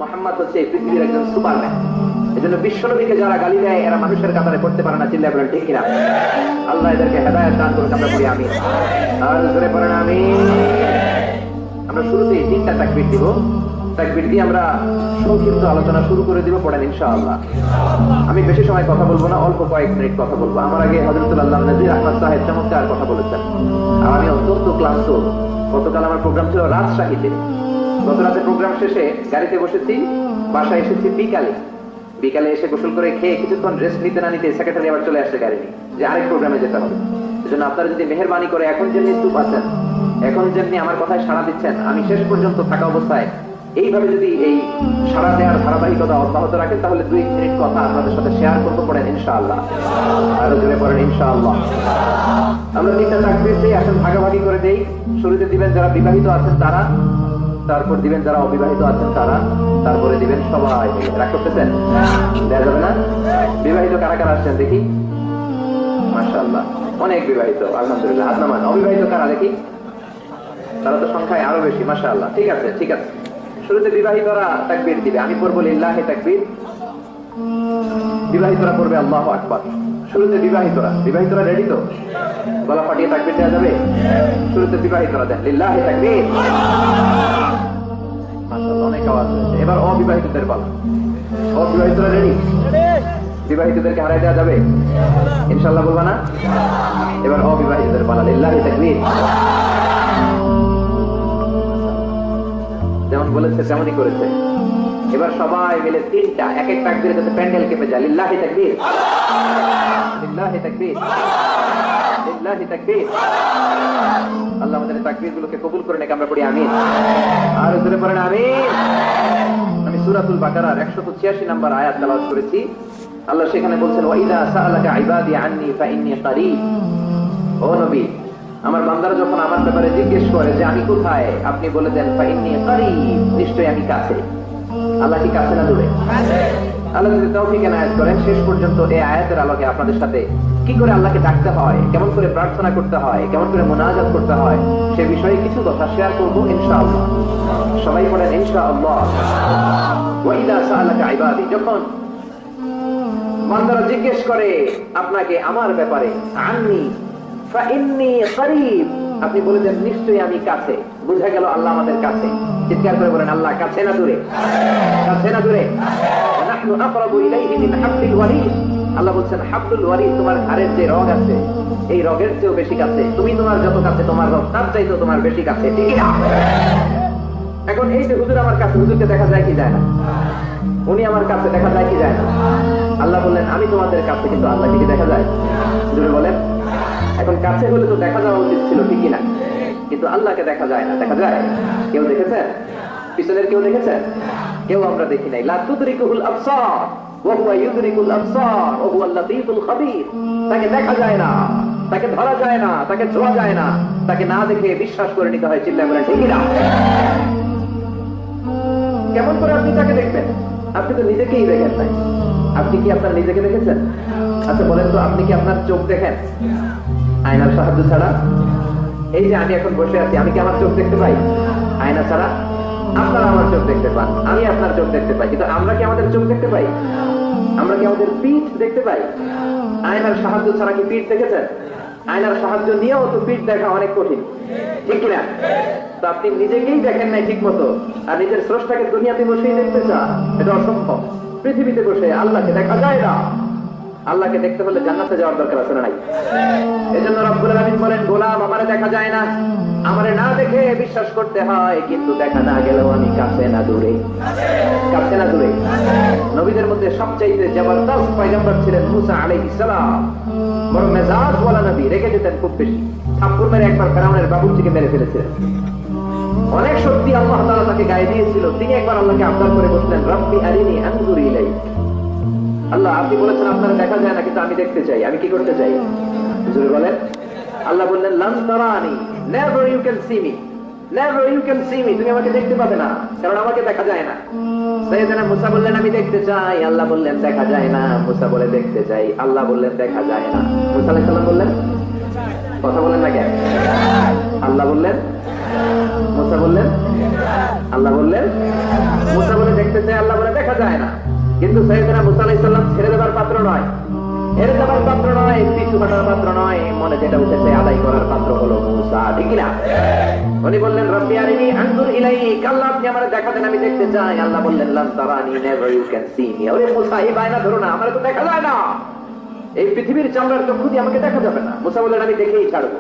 মুহাম্মদ হচ্ছে এই পৃথিবীর একজন সুপারম্যান। এজন্য বিশ্বনবীকে যারা গালি দেয় এরা মানুষের কাতারে পড়তে পারে না। চিল্লায় বলেন ঠিক কিনা? আল্লাহ এদেরকে হেদায়েত দান করুন, আমরা বলি আমিন। আর জোরে পড়েন আমিন। আমরা শুরুতেই 3টা তাকবীর দিব। তাকবীর দিয়ে আমরা সংক্ষিপ্ত আলোচনা শুরু করে দিব, পড়েন ইনশাআল্লাহ। আমি বেশি সময় কথা বলবো না, অল্প কয়েক মিনিট কথা বলবো। আমার আগে হযরতুল আল্লামা নজীর আহমদ সাহেব চমৎকার কথা বলেছেন। আর আমি অত্যন্ত ক্লান্ত। গতকাল আমার প্রোগ্রাম ছিল রাজশাহীতে। গত রাতে প্রোগ্রাম শেষে গাড়িতে বসেছি, বাসায় এসেছি বিকালে এসে গোসল করে খেয়ে কিছুক্ষণ রেস্ট নিতে না নিতে সেক্রেটারি আবার চলে আসছে গাড়ি নিয়ে যে আরেক প্রোগ্রামে যেতে হবে। এজন্য আপনারা যদি মেহেরবানি করে এখন যেমনি চুপ আছেন, এখন যেমনি আমার কথায় সাড়া দিচ্ছেন, আমি শেষ পর্যন্ত থাকা অবস্থায় এইভাবে যদি এই সাড়া দেওয়ার ধারাবাহিকতা অব্যাহত রাখেন তাহলে 2 মিনিট কথা আপনাদের সাথে শেয়ার করতে পারেন ইনশাআল্লাহ। আরো জোরে পড়েন ইনশাআল্লাহ। আমরা 3টা তাকবীর দিই, আসেন ভাগাভাগি করে দেই। শুরুতে দিবেন যারা বিবাহিত আছেন তারা, তারপর দিবেন যারা অবিবাহিত আছেন তারা, তারপরে দিবেন সবাই মিলে। রাগ করতেছেন? দেওয়া যাবে না? বিবাহিত কারা কারা আসছেন দেখি? মাশাআল্লাহ, অনেক বিবাহিত, আলহামদুলিল্লাহ। হাত নামান। অবিবাহিত কারা দেখি? তারা তো সংখ্যায় আরো বেশি, মাশাআল্লাহ। ঠিক আছে ঠিক আছে। শুরুতে বিবাহিতরা তাকবীর দিবে, আমি পড়বো লিল্লাহি তাকবীর, বিবাহিতরা পড়বে আল্লাহু আকবার। শুরুতে বিবাহিতরা রেডি তো? গলা ফাটিয়ে তাকবীর দেওয়া যাবে? শুরুতে বিবাহিতরা দেন লিল্লাহি তাকবীর। মাশাআল্লাহ, অনেক আওয়াজ হয়েছে। এবার অবিবাহিতদের পালা। অবিবাহিতরা রেডি? বিবাহিতদেরকে হারাই দেওয়া যাবে ইনশাআল্লাহ? বলবা না? এবার অবিবাহিতদের পালা, লিল্লাহি তাকবীর। যেমন বলেছে তেমনই করেছে। এবার সবাই মিলে 3টা এক এক তাকবীরে যাতে প্যান্ডেল কেঁপে যায়। লিল্লাহি তাকবীর, লিল্লাহি তাকবীর, লিল্লাহি তাকবীর। আল্লাহ আমাদের তাকবীরগুলোকে কবুল করে নেক, আমরা পড়ি আমিন। আর জোরে পড়েন আমিন। আমি সূরাতুল বাকারার 186 নম্বর আয়াত তেলাওয়াত করেছি। আল্লাহ সেখানে বলছেন ওয়া ইযা সাআলাকা ইবাদি আন্নী ফাইন্নী কারীব। ও নবী, আমার বান্দারা যখন আমার ব্যাপারে জিজ্ঞেস করে যে আমি কোথায়, আপনি বলে দেন ফাইন্নী কারীব, নিশ্চয়ই আমি কাছে। আল্লাহ কি কাছে না দূরে? আল্লাহ যদি তৌফিক এনায়েত করেন শেষ পর্যন্ত এই আয়াতের আলোকে আপনাদের সাথে কি করে আল্লাহকে ডাকতে হয়, কেমন করে প্রার্থনা করতে হয়, কেমন করে মুনাজাত করতে হয় সে বিষয়ে কিছু কথা শেয়ার করব ইনশাআল্লাহ। সবাই পড়েন ইনশাআল্লাহ। ওয়া ইযা সাআলাকা ইবাদি, যখন বান্দারা জিজ্ঞেস করে আপনাকে আমার ব্যাপারে, আন্নী ফাইন্নী কারীব, আপনি বলে দেন নিশ্চয়ই আমি কাছে। বুঝা গেল আল্লাহ আমাদের কাছে। চিৎকার করে বলেন আল্লাহ কাছে না দূরে? কাছে না দূরে? নাহনু আকরাবু ইলাইহি মিন হাবলিল ওয়ারিদ। আল্লাহ বলছেন হাবলুল ওয়ারিদ, তোমার ঘাড়ের যে রগ আছে এই রগের চেয়েও বেশি কাছে। তুমি তোমার যত কাছে তোমার রগ তার চাইতেও তোমার বেশি কাছে, ঠিক না? এখন এই যে হুজুর আমার কাছে, হুজুরকে দেখা যায় কি যায় না? উনি আমার কাছে, দেখা যায় কি যায় না? আল্লাহ বললেন আমি তোমাদের কাছে, কিন্তু আল্লাহকে কি দেখা যায়? জোরে বলেন। এখন কাছে হলে তো দেখা যাওয়া উচিত ছিল, ঠিক কিনা? কিন্তু আল্লাহকে দেখা যায় না। দেখা যায়? কেউ দেখেছেন? পিছনের কেউ দেখেছেন? কেউ আমরা দেখি নাই। লা তুদরিকুল আবসার ওয়া হুয়া ইউদরিকুল আবসার ওয়া হুয়াল লাতীফুল খাবীর। তাকে দেখা যায় না, তাকে ধরা যায় না, তাকে ছোঁয়া যায় না, তাকে না দেখে বিশ্বাস করে নিতে হয়। চিল্লায় বলেন ঠিক কিনা? কেমন করে আপনি তাকে দেখবেন? আপনি তো নিজেকেই দেখেন নাই। আপনি কি আপনার নিজেকে দেখেছেন? আচ্ছা বলেন তো, আপনি কি আপনার চোখ দেখেন আয়নার সাহায্য ছাড়া? এই যে আমি এখন বসে আছি, আমি কি আমার চোখ দেখতে পাই আয়না ছাড়া? আপনারা আমার চোখ দেখতে পান, আমি আপনার চোখ দেখতে পাই, কিন্তু আমরা কি আমাদের চোখ দেখতে পাই? আমরা কি আমাদের পিঠ দেখতে পাই? আয়নার সাহায্য ছাড়া কি পিঠ দেখেছেন? আয়নার সাহায্য নিয়েও তো পিঠ দেখা অনেক কঠিন, ঠিক কিনা? তো আপনি নিজেকেই দেখেন নাই ঠিক মতো, আর নিজের স্রষ্টাকে দুনিয়াতে বসেই দেখতে চান, এটা অসম্ভব। পৃথিবীতে বসে আল্লাহকে দেখা যায় না। আল্লাহকে দেখতে হলে জান্নাতে যাওয়ার দরকার আছে না নাই? এজন্য রব্বুল আলামিন বলেন গোলাম আমারে দেখা যায় না, আমারে না দেখে বিশ্বাস করতে হয়, কিন্তু দেখা না গেলেও আমি কাছে না দূরে। কাছে না দূরে? নবীদের মধ্যে সবচাইতে জবরদস্ত পয়গম্বর ছিলেন মুসা আলাইহিস সালাম। বড় মেজাজওয়ালা নবী, রেখে যেতেন খুব বেশি। থাপ্পড় মেরে একবার ফেরাউনের বাবুর্চিকে মেরে ফেলেছিলেন। অনেক শক্তি আল্লাহ তাআলা তাকে গায়ে দিয়েছিল। তিনি একবার আল্লাহকে আবদার করে বললেন রব্বি আরিনি আনজুর ইলাইক। আল্লাহ আপনি বলেছেন আপনারা দেখা যায় না, কিন্তু আমি দেখতে চাই। আমি কি করতে চাই? জোরে বলেন। আল্লাহ বললেন লান তারানি, never you can see me, never you can see me. তুমি আমাকে দেখতে পাবে না, কারণ আমাকে দেখা যায় না। সাইয়েদনা মুসা বললেন আমি দেখতে চাই। আল্লাহ বললেন দেখা যায় না। মুসা বলে দেখতে চাই। আল্লাহ বললেন দেখা যায় না। মুসা আলাইহিস সালাম বললেন, কথা বলেন না কেন? আল্লাহ বললেন, মুসা বললেন, আল্লাহ বললেন। মুসা বলে দেখতে চাই, মুসা আলাইহিস সালাম ছেড়ে দেবার পাত্র নয়, হেরে যাবার পাত্র নয়, পিছু হটার পাত্র নয়, মনে যেটা উঠেছে আদায় করার পাত্র হলো মুসা, ঠিক না? উনি বললেন রব্বি আরিনি আনজুর ইলাইক, আল্লাহ আপনি আমারে দেখা দেন, আমি দেখতে চাই। আল্লাহ বললেন লান তারানি, never you can see me. ওরে মুসা, এই বায়না ধরো না, আমারে তো দেখা যায় না, এই পৃথিবীর চামড়ার চক্ষু দিয়ে আমাকে দেখা যাবে না। মুসা বললেন আমি দেখেই ছাড়বো।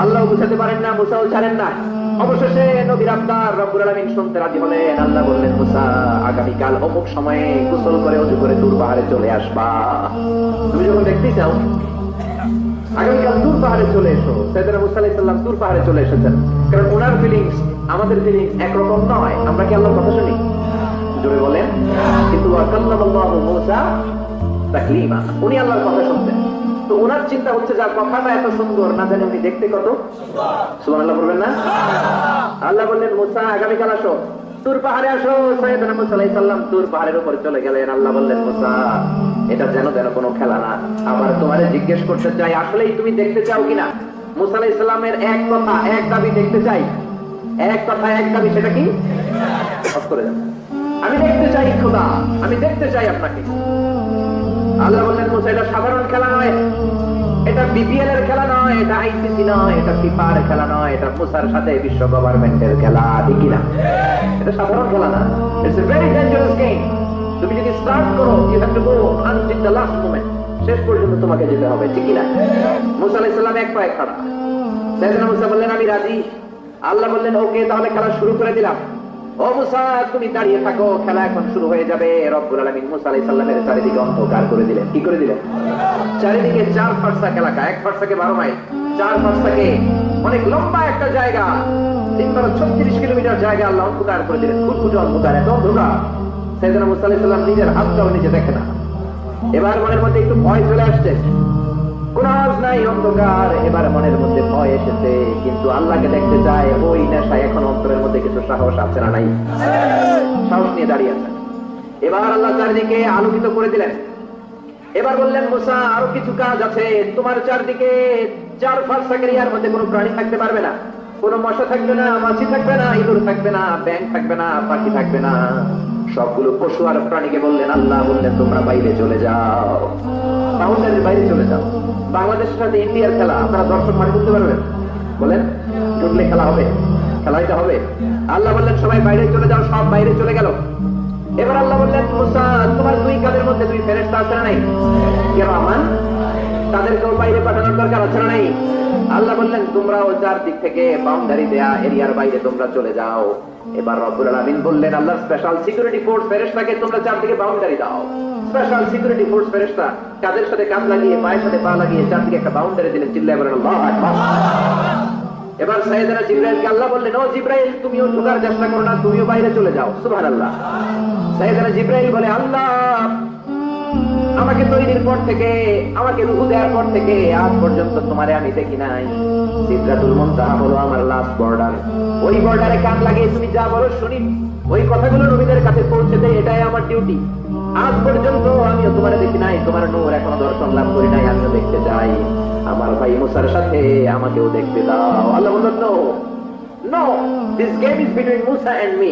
আল্লাহ বুঝাতে পারেন না, মুসাও ছাড়েন না। অবশেষে নবীর আবদার রব্বুল আলামিন শুনতে রাজি হলেন। আল্লাহ বললেন মুসা আগামীকাল অমুক সময়ে গোসল করে ওযু করে তুর পাহাড়ে চলে আসবা। তুমি যখন দেখতে চাও আগামীকাল তুর পাহাড়ে চলে এসো। সাইয়েদনা মুসা আলাইহিস সালাম তুর পাহাড়ে চলে এসেছেন, কারণ ওনার ফিলিংস আমাদের ফিলিংস একরকম নয়। আমরা কি আল্লাহর কথা শুনি? জোরে বলেন। কিন্তু ওয়াকাল্লামাল্লাহু মুসা তাকলিমা, উনি আল্লাহর কথা শুনতেন। তো ওনার চিন্তা হচ্ছে যার কথাটা এত সুন্দর, না জানি উনি দেখতে কত সুবহানাল্লাহ বলবেন না? আল্লাহ বললেন মুসা আগামীকাল আসো, তুর পাহাড়ে আসো। সাইয়েদনা মুসা আলাইহিস সালাম তুর পাহাড়ের উপর চলে গেলেন। আল্লাহ বললেন মুসা এটা যেন কোনো খেলা না। আবার তোমারে জিজ্ঞেস করতে চাই, আসলেই তুমি দেখতে চাও কিনা? মুসা আলাইহিস সালামের এক কথা এক দাবি, দেখতে চাই, এক কথা এক দাবি, সেটা কি? অফ করে যান, আমি দেখতে চাই খোদা, আমি দেখতে চাই আপনাকে। আল্লাহ বললেন মুসা এটা সাধারণ খেলা নয়, এটা বিপিএল এর খেলা নয়, এটা আইসিসি নয়, এটা ফিফার খেলা নয়, এটা মুসার সাথে বিশ্ব গভর্নমেন্টের খেলা, ঠিক না? এটা সাধারণ খেলা না, it's a very dangerous game. তুমি যদি স্টার্ট করো you have to go until the last moment, শেষ পর্যন্ত তোমাকে যেতে হবে, ঠিক না? মুসা আলাইহিস সালাম এক পায়ে খাড়া। সাইয়েদনা মুসা বললেন আমি রাজি। আল্লাহ বললেন ওকে, তাহলে খেলা শুরু করে দিলাম। ও মুসা তুমি দাঁড়িয়ে থাকো, খেলা এখন শুরু হয়ে যাবে। রব্বুল আলামিন মুসা আলাইহিস সালামের চারিদিকে অন্ধকার করে দিলেন। কি করে দিলেন? চারিদিকে 4 ফারসাক এলাকা, 1 ফারসাকে 12 মাইল, 4 ফারসাকে অনেক লম্বা একটা জায়গা, 36 কিলোমিটার জায়গা আল্লাহ অন্ধকার করে দিলেন। খুঁটখুটে অন্ধকার, এত অন্ধকার সাইয়েদনা মুসা আলাইহিস সালাম নিজের হাতটাও নিজে দেখে না। এবার মনের মধ্যে একটু ভয় চলে আসছে, কোন আওয়াজ নাই, অন্ধকার। এবার মনের মধ্যে ভয় এসেছে, কিন্তু আল্লাহকে দেখতে চায়, ওই নেশায় এখন অন্তরের মধ্যে কিছু সাহস আছে না নাই? সাহস নিয়ে দাঁড়িয়ে আছে। এবার আল্লাহ চারিদিকে আলোকিত করে দিলেন। এবার বললেন মুসা আরো কিছু কাজ আছে, তোমার চারদিকে 4 ফারসাকের এরিয়ার মধ্যে কোনো প্রাণী থাকতে পারবে না, কোনো মশা থাকবে না, মাছি থাকবে না, ইঁদুর থাকবে না, ব্যাঙ থাকবে না, পাখি থাকবে না, সবগুলো পশু আর প্রাণীকে বললেন আল্লাহ বললেন তোমরা বাইরে চলে যাও, বাউন্ডারির বাইরে চলে যাও। বাংলাদেশের সাথে ইন্ডিয়ার খেলা, আপনারা দর্শক মাঠে বুঝতে পারবেন? বলেন ঢুকলে খেলা হবে, খেলাইতে হবে। আল্লাহ বললেন সবাই বাইরে চলে যাও, সব বাইরে চলে গেল। এবার আল্লাহ বললেন মুসা তোমার 2 কাঁধের মধ্যে 2 ফেরেশতা আছে না নাই? কিরামান, তাদেরকেও বাইরে পাঠানোর দরকার আছে না নাই? আল্লাহ বললেন তোমরাও 4 দিক থেকে বাউন্ডারি দেয়া এরিয়ার বাইরে তোমরা চলে যাও। এবার রব্বুল আলামিন বললেন আল্লাহ স্পেশাল সিকিউরিটি ফোর্স ফেরেশতাকে তোমরা 4 দিকে বাউন্ডারি দাও। স্পেশাল সিকিউরিটি ফোর্স ফেরেশতা কাদের সাথে কাঁধ লাগিয়ে, পায়ের সাথে পা লাগিয়ে 4 দিকে একটা বাউন্ডারি দিলেন। চিল্লায়ে বলেন আল্লাহু আকবার। এবার সাইয়েদনা জিবরাইলকে আল্লাহ বললেন ও জিবরাইল তুমিও ঢোকার চেষ্টা করো না, তুমিও বাইরে চলে যাও। সুবহানাল্লাহ। সাইয়েদনা জিবরাইল বলে আল্লাহ আমাকে তৈরির পর থেকে, আমাকে রূহ দেওয়ার পর থেকে আজ পর্যন্ত তোমারে আমি দেখি নাই। সিদরাতুল মুনতাহা হলো আমার লাস্ট বর্ডার, ওই বর্ডারে কান লাগিয়ে তুমি যা বলো শুনি, ওই কথাগুলো নবীদের কাছে পৌঁছে দেয়, এটাই আমার ডিউটি। আজ পর্যন্ত আমিও তোমারে দেখি নাই, তোমার নূর এখনো দর্শন লাভ করি নাই, আমিও দেখতে চাই। আমার ভাই মুসার সাথে আমাকেও দেখতে দাও। আল্লাহ বললেন no no, this game is between Musa and me.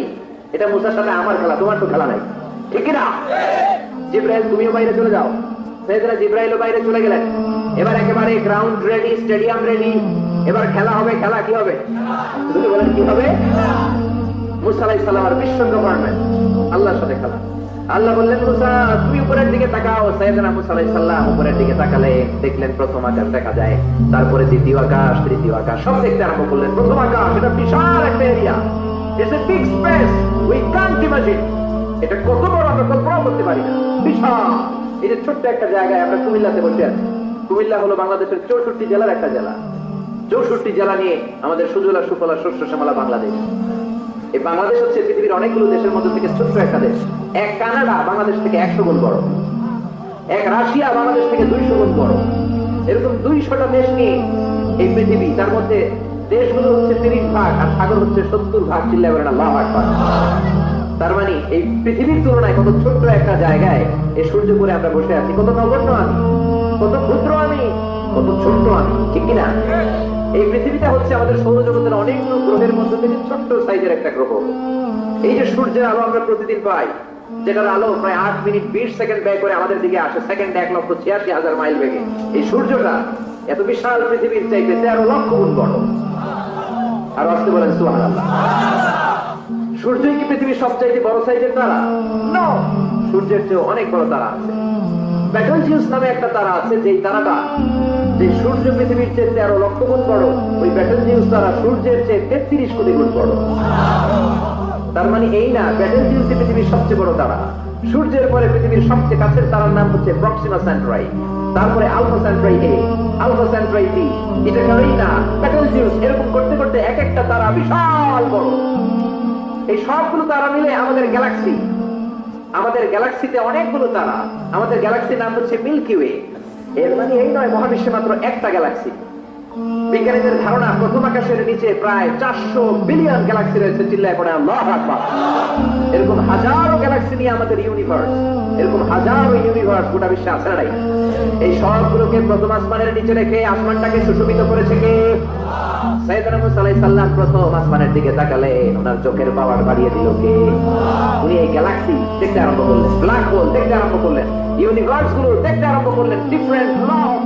এটা মুসার সাথে আমার খেলা, তোমার তো খেলা নাই, ঠিক না? জিবরাইল তুমিও বাইরে চলে যাও। সাইয়েদনা জিবরাইলও বাইরে চলে গেলেন। এবার একেবারে গ্রাউন্ড রেডি, স্টেডিয়াম রেডি। এবার খেলা হবে। খেলা কি হবে? যদি বলেন কি হবে? মুসা আলাইহিস সালাম আর বিশ্ব গভর্নমেন্ট আল্লাহর সাথে খেলা। আল্লাহ বললেন মুসা তুমি উপরের দিকে তাকাও। সাইয়েদনা মুসা আলাইহিস সালাম উপরের দিকে তাকালে দেখলেন প্রথম আকাশ দেখা যায়, তারপরে দ্বিতীয় আকাশ, তৃতীয় আকাশ, সব দেখতে আরম্ভ করলেন। প্রথম আকাশ এটা বিশাল একটা area, it's a big space, we can't imagine. এটা কত বড় আমরা কল্পনা করতে পারি না, বিশাল। এই যে ছোট্ট একটা জায়গায় আমরা কুমিল্লাতে বসে আছি। কুমিল্লা হলো বাংলাদেশের 64 জেলার একটা জেলা। 64 জেলা নিয়ে আমাদের সুজলা সুফলা শস্য শ্যামলা বাংলাদেশ। এই বাংলাদেশ হচ্ছে পৃথিবীর অনেকগুলো দেশের মধ্যে থেকে ছোট্ট একটা দেশ। এক কানাডা বাংলাদেশ থেকে 100 গুণ বড়, এক রাশিয়া বাংলাদেশ থেকে 200 গুণ বড়। এরকম 200টা দেশ নিয়ে এই পৃথিবী, তার মধ্যে দেশগুলো হচ্ছে 30 ভাগ আর সাগর হচ্ছে 70 ভাগ। চিল্লায়ে বলেন আল্লাহু আকবার। তার মানে এই পৃথিবীর তুলনায় কত ছোট্ট একটা জায়গায় এই সূর্যপুরে আমরা বসে আছি। কত নগণ্য আমি, কত ক্ষুদ্র আমি, কত ছোট্ট আমি, ঠিক কিনা? এই পৃথিবীটা হচ্ছে আমাদের সৌরজগতের অনেকগুলো গ্রহের মধ্যে থেকে ছোট্ট সাইজের একটা গ্রহ। এই যে সূর্যের আলো আমরা প্রতিদিন পাই, যেটার আলো প্রায় 8 মিনিট 20 সেকেন্ড ব্যয় করে আমাদের দিকে আসে, সেকেন্ডে 1,86,000 মাইল বেগে। এই সূর্যটা এত বিশাল পৃথিবীর চাইতে 13 লক্ষ গুণ বড়। আর আসতে বলেন সুবহানাল্লাহ। সূর্যই কি পৃথিবীর সবচাইতে বড় সাইজের তারা? নো, সূর্যের চেয়ে অনেক বড় তারা আছে। ব্যাটলজিউস নামে একটা তারা আছে, যেই তারাটা, যে সূর্য পৃথিবীর চেয়ে 13 লক্ষ গুণ বড়, ওই ব্যাটলজিউস তারা সূর্যের চেয়ে 33 কোটি গুণ বড়। তার মানে এই না ব্যাটলজিউস পৃথিবীর সবচেয়ে বড় তারা। সূর্যের পরে পৃথিবীর সবচেয়ে কাছের তারার নাম হচ্ছে প্রক্সিমা সেন্ট্রাই, তারপরে আলফা সেন্ট্রাই এ, আলফা সেন্ট্রাই বি। এটা কারই না, ব্যাটলজিউস এরকম করতে করতে এক একটা তারা বিশাল বড়। এই সবগুলো তারা মিলে আমাদের গ্যালাক্সি। আমাদের গ্যালাক্সিতে অনেকগুলো তারা। আমাদের গ্যালাক্সির নাম হচ্ছে মিল্কি ওয়ে। এর মানে এই নয় মহাবিশ্বে মাত্র একটা গ্যালাক্সি। বিজ্ঞানীদের ধারণা প্রথম আকাশের নিচে প্রায় 400 বিলিয়ন গ্যালাক্সি রয়েছে। চিল্লায় পড়ে আল্লাহু আকবার। এরকম হাজারো গ্যালাক্সি নিয়ে আমাদের ইউনিভার্স, এরকম হাজারো ইউনিভার্স গোটা বিশ্বে আছে নাই? এই সবগুলোকে প্রথম আসমানের নিচে রেখে আসমানটাকে সুশোভিত করেছে কে? সাইয়েদনা মুসা আলাইহিস সালাম প্রথম আসমানের দিকে তাকালেন, ওনার চোখের পাওয়ার বাড়িয়ে দিল কে? উনি এই গ্যালাক্সি দেখতে আরম্ভ করলেন, ব্ল্যাক হোল দেখতে আরম্ভ করলেন, ইউনিভার্স গুলো দেখতে আরম্ভ করলেন, ডিফারেন্ট ল অফ